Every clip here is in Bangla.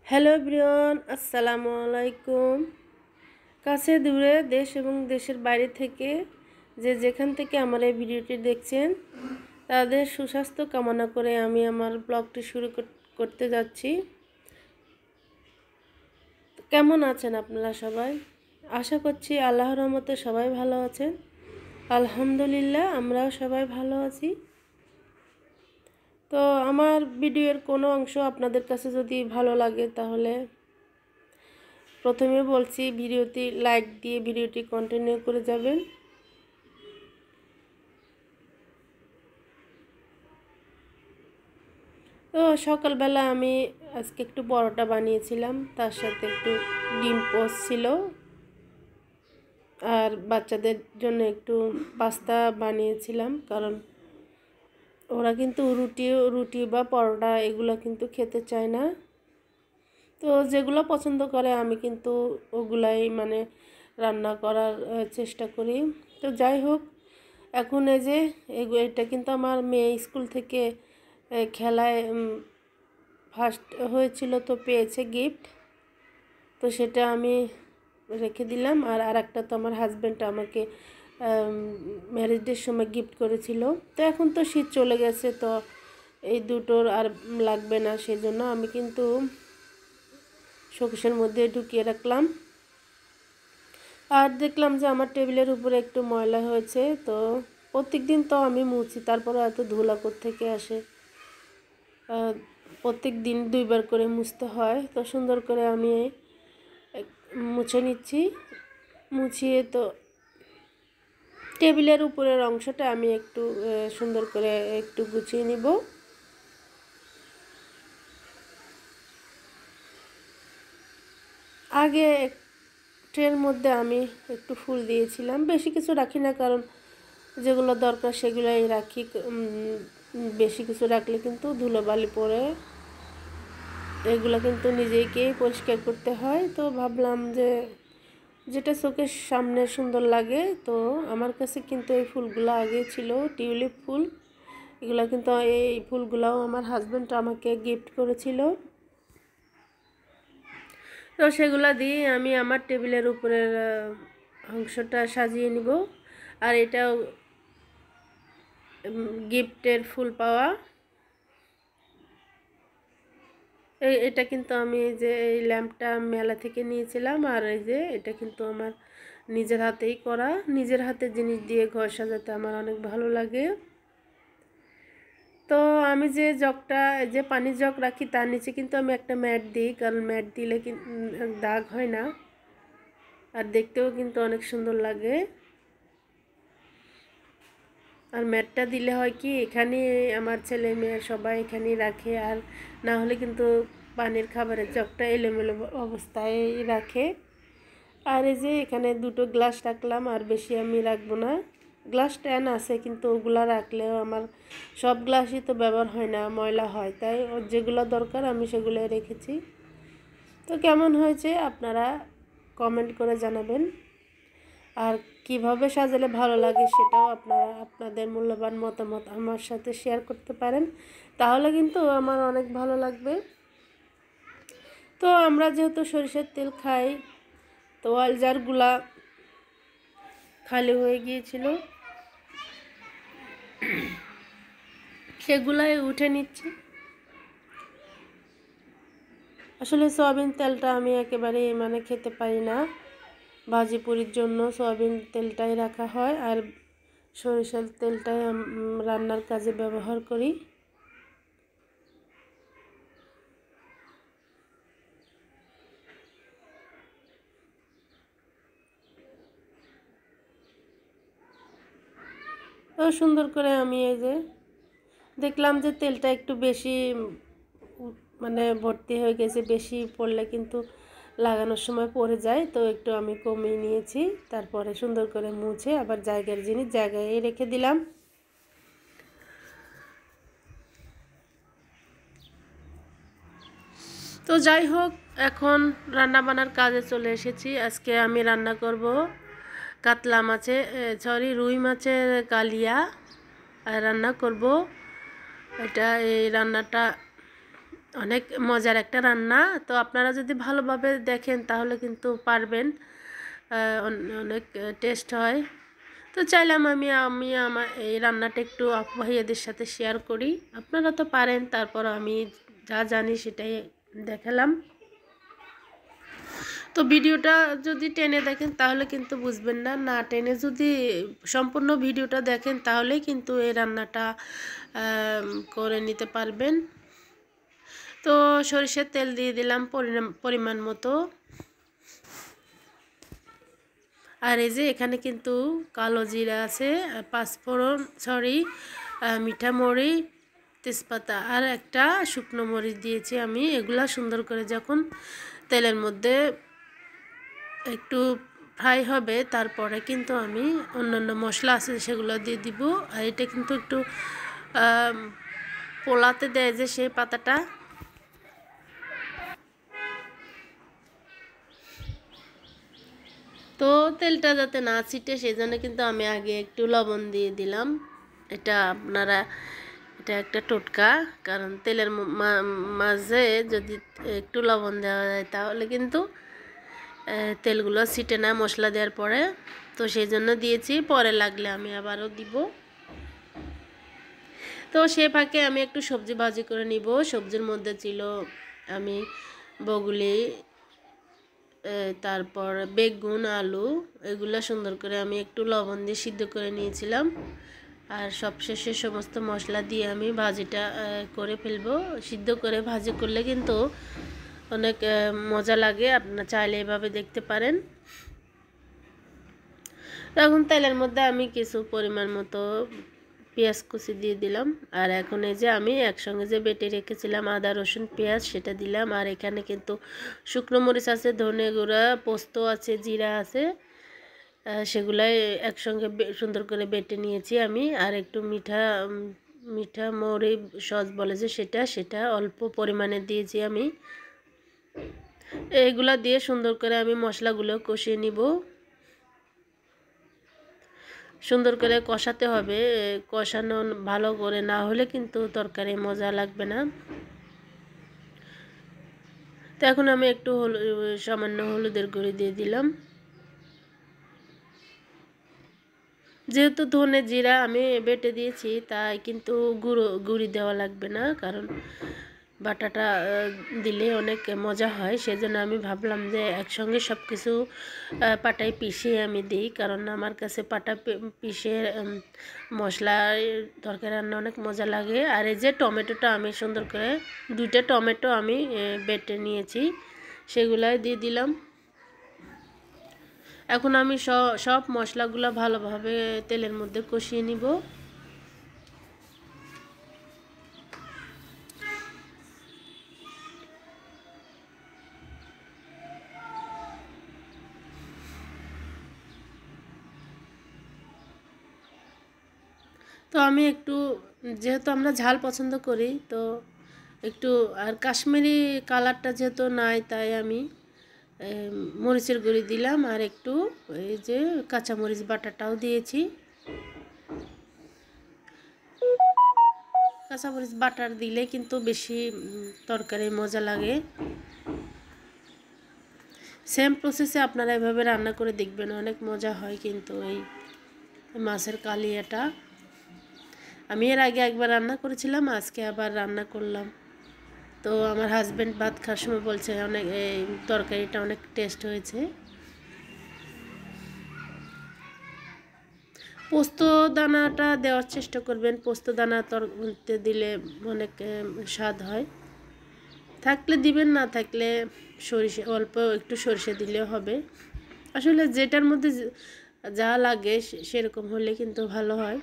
হ্যালো এভরিওয়ান, আসসালামু আলাইকুম। কাছে দূরে দেশ এবং দেশের বাইরে থেকে যেখান থেকে আমার এই ভিডিওটি দেখছেন তাদের সুস্বাস্থ্য কামনা করে আমি আমার ব্লগটি শুরু করতে যাচ্ছি। কেমন আছেন আপনারা সবাই? আশা করছি আল্লাহর রহমতে সবাই ভালো আছেন। আলহামদুলিল্লাহ, আমরাও সবাই ভালো আছি। তো আমার ভিডিওর কোনো অংশ আপনাদের কাছে যদি ভালো লাগে তাহলে প্রথমে বলছি ভিডিওটি লাইক দিয়ে ভিডিওটি কন্টিনিউ করে যাবেন। তো সকালবেলা আমি আজকে একটু পরোটা বানিয়েছিলাম, তার সাথে একটু ডিম পোস্ট ছিল, আর বাচ্চাদের জন্য একটু পাস্তা বানিয়েছিলাম, কারণ ওরা কিন্তু রুটি বা পরোটা এগুলো কিন্তু খেতে চায় না। তো যেগুলো পছন্দ করে আমি কিন্তু ওগুলাই রান্না করার চেষ্টা করি। তো যাই হোক, এখন এই যে এটা কিন্তু আমার মেয়ে স্কুল থেকে খেলায় ফার্স্ট হয়েছিল, তো পেয়েছে গিফট, তো সেটা আমি রেখে দিলাম। আর একটা তো আমার হাজব্যান্ড আমাকে ম্যারেজ ডের সময় গিফট করেছিল। তো এখন তো শীত চলে গেছে, তো এই দুটোর আর লাগবে না, সেজন্য আমি কিন্তু শোকেসের মধ্যে ঢুকিয়ে রাখলাম। আর দেখলাম যে আমার টেবিলের উপরে একটু ময়লা হয়েছে, তো প্রত্যেক দিন তো আমি মুছি, তারপরে এত ধুলা থেকে আসে। প্রত্যেক দিন 2বার করে মুছতে হয়। তো সুন্দর করে আমি মুছে নিচ্ছি। মুছিয়ে তো টেবিলের উপরের অংশটা আমি একটু সুন্দর করে একটু গুছিয়ে নিব। আগে ট্রের মধ্যে আমি একটু ফুল দিয়েছিলাম, বেশি কিছু রাখি না, কারণ যেগুলো দরকার সেগুলোই রাখি। বেশি কিছু রাখলে কিন্তু ধুলোবালি পড়ে, এগুলো কিন্তু নিজেকেই পরিষ্কার করতে হয়। তো ভাবলাম যে যেটা চোখের সামনে সুন্দর লাগে, তো আমার কাছে কিন্তু এই ফুলগুলো আগে ছিল টিউলিপ ফুল। এগুলো কিন্তু এই ফুলগুলোও আমার হাজব্যান্ড আমাকে গিফট করেছিল। তো সেগুলো দিয়ে আমি আমার টেবিলের উপরের অংশটা সাজিয়ে নিব। আর এটাও গিফটের ফুল পাওয়া। এটা কিন্তু আমি যে এই ল্যাম্পটা মেলা থেকে নিয়েছিলাম, আর এই যে এটা কিন্তু আমার নিজের হাতেই করা। নিজের হাতের জিনিস দিয়ে ঘর সাজাতে আমার অনেক ভালো লাগে। তো আমি যে পানির জগ রাখি তার নিচে কিন্তু আমি একটা ম্যাট দিই, কারণ ম্যাট দিলে দাগ হয় না, আর দেখতেও কিন্তু অনেক সুন্দর লাগে। আর ম্যাটটা দিলে হয় কি, এখানে আমার ছেলে মেয়ে সবাই এখানেই রাখে, আর না হলে কিন্তু পানির খাবারের জগটা এলোমেলো অবস্থায় রাখে। আর এই যে এখানে 2টো গ্লাস রাখলাম, আর বেশি আমি রাখবো না। গ্লাস স্ট্যান্ড আছে, কিন্তু ওগুলা রাখলেও আমার সব গ্লাসই তো ব্যবহার হয় না, ময়লা হয়, তাই যেগুলো দরকার আমি সেগুলোই রেখেছি। তো কেমন হয়েছে আপনারা কমেন্ট করে জানাবেন, আর কিভাবে সাজালে ভালো লাগে সেটাও আপনারা আপনাদের মূল্যবান মতামত আমার সাথে শেয়ার করতে পারেন, তাহলে কিন্তু আমার অনেক ভালো লাগবে। তো আমরা যেহেতু সরিষার তেল খাই, তো অয়েল জারগুলা খালি হয়ে গিয়েছিল, সেগুলাই উঠে নিচ্ছি। আসলে সয়াবিন তেলটা আমি একেবারে খেতে পারি না। ভাজি পুরির জন্য সয়াবিন তেলটাই রাখা হয়, আর সরিষার তেলটাই রান্নার কাজে ব্যবহার করি। তো সুন্দর করে আমি এই যে দেখলাম যে তেলটা একটু বেশি ভর্তি হয়ে গেছে, বেশি পড়লে কিন্তু লাগানোর সময় পড়ে যায়, তো একটু আমি কমিয়ে নিয়েছি। তারপরে সুন্দর করে মুছে আবার জায়গার জিনিস জায়গায় রেখে দিলাম। তো যাই হোক, এখন রান্না বান্নার কাজে চলে এসেছি। আজকে আমি রান্না করব কাতলা মাছের রুই মাছের কালিয়া রান্না করব। এই রান্নাটা অনেক মজার একটা রান্না। তো আপনারা যদি ভালোভাবে দেখেন তাহলে কিন্তু পারবেন, অনেক টেস্ট হয়। তো চাইলাম আমি আমি আমার এই রান্নাটা একটু আপু ভাইয়াদের সাথে শেয়ার করি। আপনারা তো পারেন, তারপর আমি যা জানি সেটাই দেখালাম। তো ভিডিওটা যদি টেনে দেখেন তাহলে কিন্তু বুঝবেন না, না টেনে যদি সম্পূর্ণ ভিডিওটা দেখেন তাহলেই কিন্তু এই রান্নাটা করে নিতে পারবেন। তো সরিষার তেল দিয়ে দিলাম পরিমাণ মতো। আর এই যে এখানে কিন্তু কালো জিরা আছে, পাঁচফোড়ন, মিঠা মরিচ, তেজপাতা আর একটা শুকনো মরিচ দিয়েছি আমি। এগুলা সুন্দর করে যখন তেলের মধ্যে একটু ফ্রাই হবে তারপরে কিন্তু আমি অন্যান্য মশলা আছে সেগুলো দিয়ে দিব। আর এটা কিন্তু একটু পোলাতে দেয় যে সেই পাতাটা, তো তেলটা যাতে না ছিটে সেই জন্য কিন্তু আমি আগে একটু লবণ দিয়ে দিলাম। এটা আপনারা, এটা একটা টোটকা, কারণ তেলের মাঝে যদি একটু লবণ দেওয়া যায় তাহলে কিন্তু তেলগুলো ছিটে না মশলা দেওয়ার পরে। তো সেই জন্য দিয়েছি, পরে লাগলে আমি আবারও দিব। তো সে ফাঁকে আমি একটু সবজি ভাজি করে নিব। সবজির মধ্যে ছিল আমি বগুলি, তারপর বেগুন, আলু, এগুলো সুন্দর করে আমি একটু লবণ দিয়ে সিদ্ধ করে নিয়েছিলাম। আর সবশেষে সমস্ত মশলা দিয়ে আমি ভাজিটা করে ফেলবো। সিদ্ধ করে ভাজি করলে কিন্তু অনেক মজা লাগে, আপনারা চাইলে এভাবে দেখতে পারেন। তখন তেলের মধ্যে আমি কিছু পরিমাণ মতো পেঁয়াজ কুচি দিয়ে দিলাম। আর এখন এই যে আমি একসঙ্গে যে বেটে রেখেছিলাম আদা রসুন পেঁয়াজ সেটা দিলাম। আর এখানে কিন্তু শুকনো মরিচ আছে, ধনে গুঁড়া, পোস্ত আছে, জিরা আছে, সেগুলাই একসঙ্গে সুন্দর করে বেটে নিয়েছি আমি। আর একটু মিঠা মৌরি সস বলে যে সেটা অল্প পরিমাণে দিয়েছি আমি। এইগুলা দিয়ে সুন্দর করে আমি মশলাগুলো কষিয়ে নিব। সুন্দর করে কষাতে হবে, কষানো ভালো করে না হলে কিন্তু তরকারি মজা লাগবে না। তো এখন আমি একটু সামান্য হলুদের গুঁড়ি দিয়ে দিলাম। যেহেতু ধনে জিরা আমি বেটে দিয়েছি তাই কিন্তু গুঁড়ি দেওয়া লাগবে না, কারণ বাটাটা দিলে অনেক মজা হয়। সেজন্য আমি ভাবলাম যে একসঙ্গে সব কিছু পাটায় পিষিয়ে আমি দিই, কারণ আমার কাছে পাটা পিষে মশলা তরকারি রান্না অনেক মজা লাগে। আর এই যে টমেটোটা আমি সুন্দর করে 2টা টমেটো আমি বেটে নিয়েছি, সেগুলাই দিয়ে দিলাম। এখন আমি সব মশলাগুলো ভালোভাবে তেলের মধ্যে কষিয়ে নিব। তো আমি একটু, যেহেতু আমরা ঝাল পছন্দ করি, তো একটু আর কাশ্মীরি কালারটা যেহেতু নাই তাই আমি মরিচের গুঁড়ি দিলাম। আর একটু এই যে কাঁচামরিচ বাটাটাও দিয়েছি। কাঁচামরিচ বাটার দিলে কিন্তু বেশি তরকারি মজা লাগে। সেম প্রসেসে আপনারা এভাবে রান্না করে দেখবেন, অনেক মজা হয় কিন্তু এই মাছের কালিয়াটা। আমি এর আগে একবার রান্না করেছিলাম, আজকে আবার রান্না করলাম। তো আমার হাজব্যান্ড ভাত খাওয়ার সময় বলছে অনেক এই তরকারিটা অনেক টেস্ট হয়েছে। পোস্ত দানাটা দেওয়ার চেষ্টা করবেন, পোস্ত দানা তরকারিতে দিলে অনেক স্বাদ হয়। থাকলে দিবেন, না থাকলে সরিষা, অল্প একটু সরিষা দিলেও হবে। আসলে যেটার মধ্যে যা লাগে সেরকম হলে কিন্তু ভালো হয়।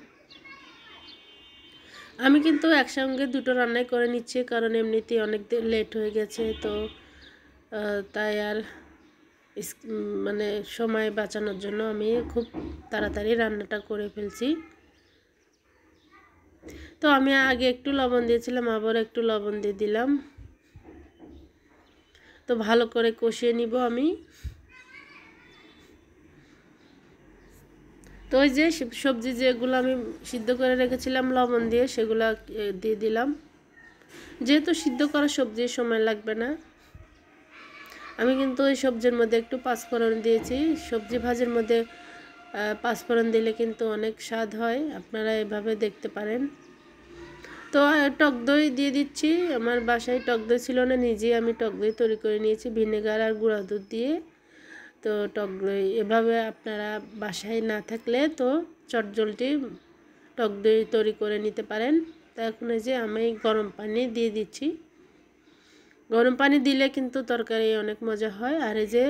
আমি কিন্তু একসঙ্গে 2টো রান্নাই করে নিচ্ছি, কারণ এমনিতেই অনেক লেট হয়ে গেছে। তো তাই আর মানে সময় বাঁচানোর জন্য আমি খুব তাড়াতাড়ি রান্নাটা করে ফেলছি। তো আমি আগে একটু লবণ দিয়েছিলাম, আবার একটু লবণ দিয়ে দিলাম। তো ভালো করে কষিয়ে নিব আমি। তো ওই যে সবজি যেগুলো আমি সিদ্ধ করে রেখেছিলাম লবণ দিয়ে, সেগুলো দিয়ে দিলাম। যেহেতু সিদ্ধ করা সবজির সময় লাগবে না, আমি কিন্তু এই সবজির মধ্যে একটু পাঁচফোড়ন দিয়েছি। সবজি ভাজির মধ্যে পাঁচফোড়ন দিলে কিন্তু অনেক স্বাদ হয়, আপনারা এভাবে দেখতে পারেন। তো টক দই দিয়ে দিচ্ছি। আমার বাসায় টক দই ছিল না, নিজেই আমি টক দই তৈরি করে নিয়েছি ভিনেগার আর গুঁড়া দুধ দিয়ে। তো টক দই এভাবে আপনারা বাসায় না থাকলে তো চটজলটি টক দই তৈরি করে নিতে পারেন। তো এখন এই যে আমি গরম পানি দিয়ে দিচ্ছি। গরম পানি দিলে কিন্তু তরকারি অনেক মজা হয়। আর এই যে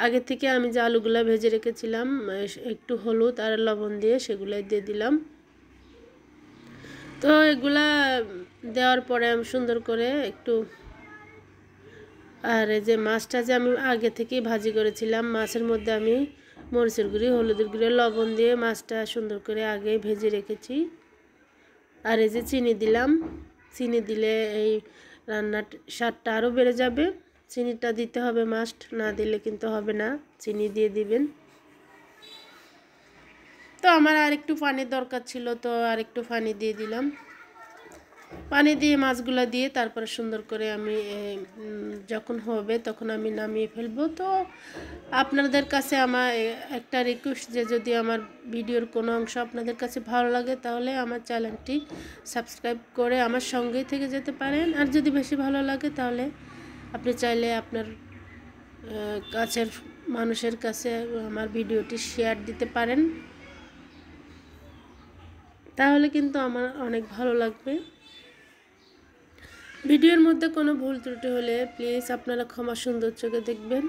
আগে থেকে আমি যে আলুগুলা ভেজে রেখেছিলাম একটু হলুদ আর লবণ দিয়ে সেগুলাই দিয়ে দিলাম। তো এগুলা দেওয়ার পরে আমি সুন্দর করে একটু, আর এই যে মাছটা যে আমি আগে থেকেই ভাজি করেছিলাম, মাছের মধ্যে আমি মরিচের গুঁড়ি, হলুদের গুঁড়ি, লবণ দিয়ে মাছটা সুন্দর করে আগেই ভেজে রেখেছি। আর এই যে চিনি দিলাম। চিনি দিলে এই রান্নার স্বাদটা আরও বেড়ে যাবে। চিনিটা দিতে হবে মাস্ট, না দিলে কিন্তু হবে না, চিনি দিয়ে দিবেন। তো আমার আর একটু পানির দরকার ছিল, তো আর একটু পানি দিয়ে দিলাম। পানি দিয়ে মাছগুলো দিয়ে তারপরে সুন্দর করে আমি যখন হবে তখন আমি নামিয়ে ফেলবো। তো আপনাদের কাছে আমার একটা রিকোয়েস্ট, যে যদি আমার ভিডিওর কোনো অংশ আপনাদের কাছে ভালো লাগে তাহলে আমার চ্যানেলটি সাবস্ক্রাইব করে আমার সঙ্গেই থেকে যেতে পারেন। আর যদি বেশি ভালো লাগে তাহলে আপনি চাইলে আপনার কাছের মানুষের কাছে আমার ভিডিওটি শেয়ার দিতে পারেন, তাহলে কিন্তু আমার অনেক ভালো লাগবে। ভিডিওর মধ্যে কোনো ভুল ত্রুটি হলে প্লিজ আপনারা ক্ষমা সুন্দর চোখে দেখবেন।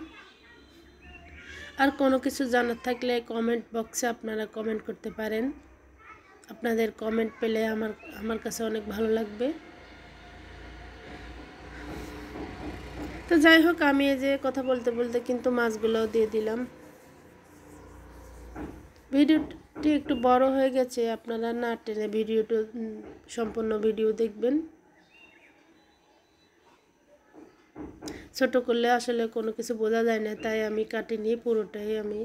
আর কোনো কিছু জানার থাকলে কমেন্ট বক্সে আপনারা কমেন্ট করতে পারেন। আপনাদের কমেন্ট পেলে আমার কাছে অনেক ভালো লাগবে। তো যাই হোক, আমি এই যে কথা বলতে বলতে কিন্তু মাছগুলোও দিয়ে দিলাম। ভিডিওটি একটু বড় হয়ে গেছে, আপনারা না টেনে ভিডিওটি সম্পূর্ণ ভিডিও দেখবেন। ছোট করলে আসলে কোনো কিছু বোঝা যায় না, তাই আমি কাটিনি, পুরোটাই আমি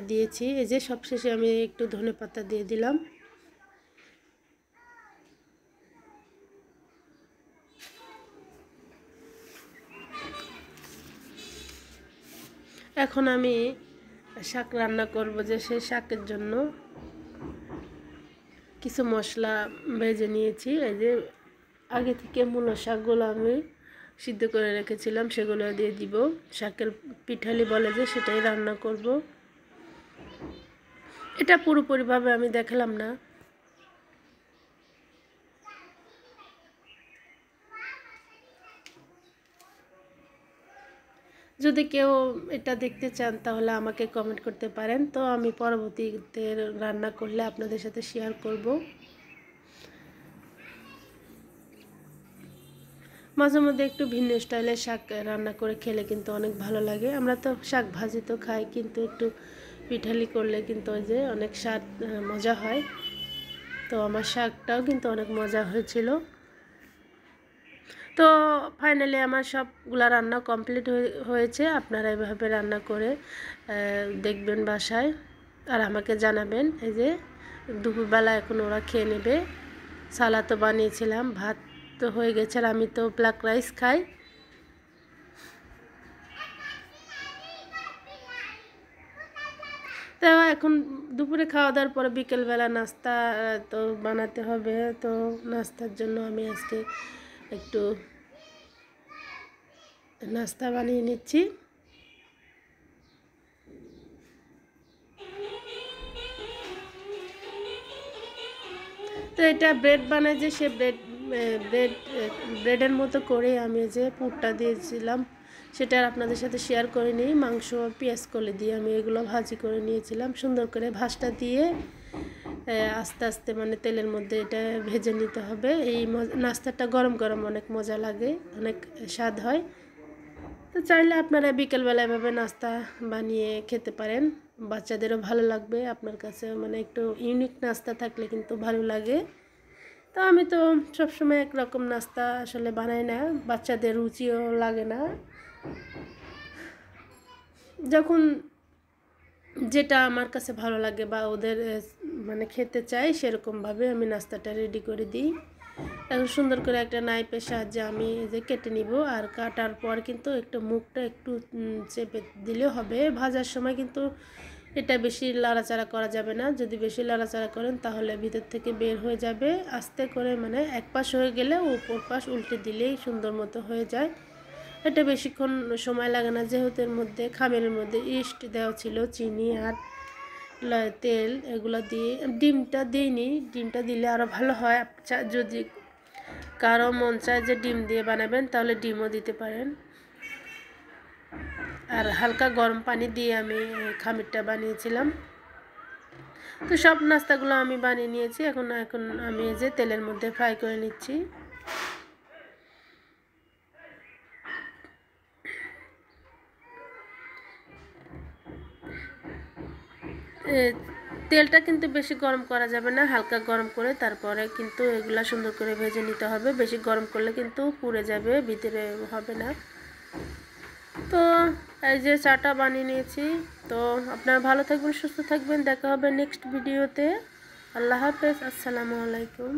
দিয়েছি। এই যে সবশেষে আমি একটু ধনেপাতা দিয়ে দিলাম। এখন আমি শাক রান্না করব, যে সেই শাকের জন্য কিছু মশলা ভেজে নিয়েছি। এই যে আগে থেকে মূলো শাকগুলো আমি সিদ্ধ করে রেখেছিলাম, সেগুলো দিয়ে দিব। শাকের পিঠালি বলে যে, সেটাই রান্না করব। এটা পুরোপুরিভাবে আমি দেখালাম না। যদি কেউ এটা দেখতে চান তাহলে আমাকে কমেন্ট করতে পারেন, তো আমি পরবর্তীতে রান্না করলে আপনাদের সাথে শেয়ার করব। মাঝে মধ্যে একটু ভিন্ন স্টাইলের শাক রান্না করে খেলে কিন্তু অনেক ভালো লাগে। আমরা তো শাক ভাজি তো খাই, কিন্তু একটু পিঠালি করলে কিন্তু ওই যে অনেক স্বাদ মজা হয়। তো আমার শাকটাও কিন্তু অনেক মজা হয়েছিল। তো ফাইনালি আমার সবগুলা রান্না কমপ্লিট হয়েছে। আপনারা এভাবে রান্না করে দেখবেন বাসায়, আর আমাকে জানাবেন। এই যে দুপুরবেলা এখন ওরা খেয়ে নেবে। সালাদ তো বানিয়েছিলাম, ভাত তো হয়ে গেছে, আর আমি তো ব্ল্যাক রাইস খাই। তো এখন দুপুরে খাওয়া দাওয়ার পরে বিকেলবেলা নাস্তা তো বানাতে হবে। তো নাস্তার জন্য আমি আজকে একটু নাস্তা বানিয়ে নিচ্ছি। তো এটা ব্রেড বানাই, যে সে ব্রেডের মতো করে আমি যে পুরটা দিয়েছিলাম সেটা আপনাদের সাথে শেয়ার করে নিই। মাংস পেঁয়াজ কলি দিয়ে আমি এগুলো ভাজি করে নিয়েছিলাম। সুন্দর করে ভাজটা দিয়ে আস্তে আস্তে মানে তেলের মধ্যে এটা ভেজে নিতে হবে। এই নাস্তাটা গরম গরম অনেক মজা লাগে, অনেক স্বাদ হয়। তো চাইলে আপনারা বিকেলবেলা এভাবে নাস্তা বানিয়ে খেতে পারেন, বাচ্চাদেরও ভালো লাগবে। আপনার কাছে মানে একটু ইউনিক নাস্তা থাকলে কিন্তু ভালো লাগে। তো আমি তো সবসময় একরকম নাস্তা আসলে বানাই না, বাচ্চাদের রুচিও লাগে না। যখন যেটা আমার কাছে ভালো লাগে বা ওদের মানে খেতে চাই, সেরকমভাবে আমি নাস্তাটা রেডি করে দিই। এখন সুন্দর করে একটা নাইফের সাহায্যে আমি এই যে কেটে নিব। আর কাটার পর কিন্তু একটু মুখটা একটু চেপে দিলে হবে। ভাজার সময় কিন্তু এটা বেশি লাড়াচাড়া করা যাবে না, যদি বেশি লাড়াচাড়া করেন তাহলে ভিতর থেকে বের হয়ে যাবে। আস্তে করে মানে এক পাশ হয়ে গেলে অপর পাশ উল্টে দিলেই সুন্দর মতো হয়ে যায়। এটা বেশিক্ষণ সময় লাগে না, যেহেতু এর মধ্যে খামিরের মধ্যে ইস্ট দেওয়া ছিল, চিনি আর তেল এগুলো দিয়ে। ডিমটা দিইনি, ডিমটা দিলে আরও ভালো হয়। যদি কারো মন চায় যে ডিম দিয়ে বানাবেন তাহলে ডিমও দিতে পারেন। আর হালকা গরম পানি দিয়ে আমি খামিরটা বানিয়েছিলাম। তো সব নাস্তাগুলো আমি বানিয়ে নিয়েছি। এখন আমি এই যে তেলের মধ্যে ফ্রাই করে নিচ্ছি। তেলটা কিন্তু বেশি গরম করা যাবে না, হালকা গরম করে তারপরে কিন্তু এগুলা সুন্দর করে ভেজে নিতে হবে। বেশি গরম করলে কিন্তু পুড়ে যাবে, ভিতরে হবে না। তো এই যে চাটা বানিয়ে নিয়েছি। তো আপনারা ভালো থাকবেন, সুস্থ থাকবেন, দেখা হবে নেক্সট ভিডিওতে। আল্লাহ হাফেজ, আসসালামু আলাইকুম।